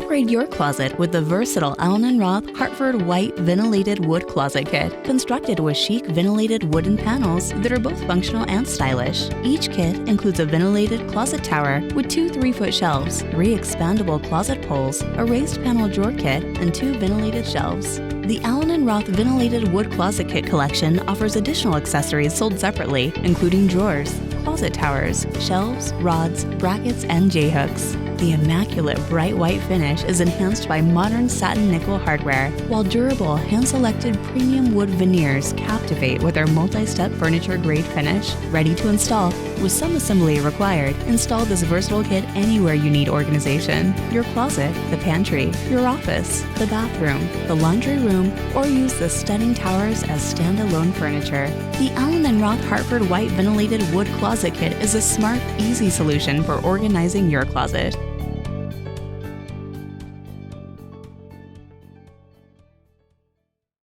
Upgrade your closet with the versatile Allen Roth Hartford White Ventilated Wood Closet Kit, constructed with chic ventilated wooden panels that are both functional and stylish. Each kit includes a ventilated closet tower with 2 3-foot shelves, 3 expandable closet poles, a raised panel drawer kit, and 2 ventilated shelves. The Allen Roth Ventilated Wood Closet Kit collection offers additional accessories sold separately, including drawers, closet towers, shelves, rods, brackets, and J-hooks. The immaculate bright white finish is enhanced by modern satin nickel hardware, while durable hand-selected premium wood veneers captivate with their multi-step furniture-grade finish. Ready to install? With some assembly required, install this versatile kit anywhere you need organization: your closet, the pantry, your office, the bathroom, the laundry room, or use the stunning towers as standalone furniture. The Allen Roth Hartford White Ventilated Wood Closet Kit is a smart, easy solution for organizing your closet.